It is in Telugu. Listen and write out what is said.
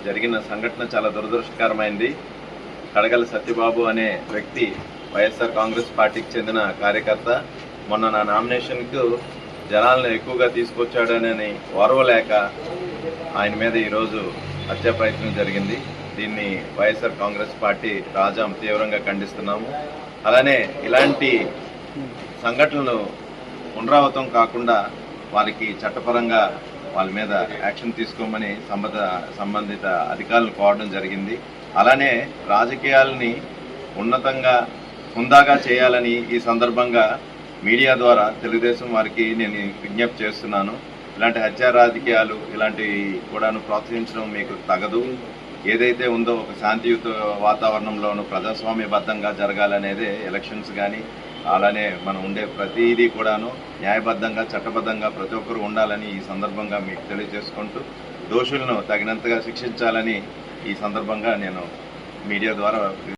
జరిగిన సంఘటన చాలా దురదృష్టకరమైంది. కడగల సత్యబాబు అనే వ్యక్తి వైఎస్ఆర్ కాంగ్రెస్ పార్టీకి చెందిన కార్యకర్త మొన్న నా నామినేషన్కు జనాలను ఎక్కువగా తీసుకొచ్చాడనని ఓర్వలేక ఆయన మీద ఈరోజు హత్యా ప్రయత్నం జరిగింది. దీన్ని వైఎస్ఆర్ కాంగ్రెస్ పార్టీ రాజాం తీవ్రంగా ఖండిస్తున్నాము. అలానే ఇలాంటి సంఘటనలు పునరావృతం కాకుండా వారికి చట్టపరంగా వాళ్ళ మీద యాక్షన్ తీసుకోమని సంబంధిత అధికారులను కోరడం జరిగింది. అలానే రాజకీయాలని ఉన్నతంగా హుందాగా చేయాలని ఈ సందర్భంగా మీడియా ద్వారా తెలుగుదేశం వారికి నేను విజ్ఞప్తి చేస్తున్నాను. ఇలాంటి హత్యా రాజకీయాలు ఇలాంటివి కూడాను ప్రోత్సహించడం మీకు తగదు. ఏదైతే ఉందో ఒక శాంతియుత వాతావరణంలోనూ ప్రజాస్వామ్యబద్ధంగా జరగాలనేదే ఎలక్షన్స్ కానీ అలానే మనం ఉండే ప్రతిదీ కూడాను న్యాయబద్ధంగా చట్టబద్ధంగా ప్రతి ఒక్కరు ఉండాలని ఈ సందర్భంగా మీకు తెలియజేసుకుంటూ దోషులను తగినంతగా శిక్షించాలని ఈ సందర్భంగా నేను మీడియా ద్వారా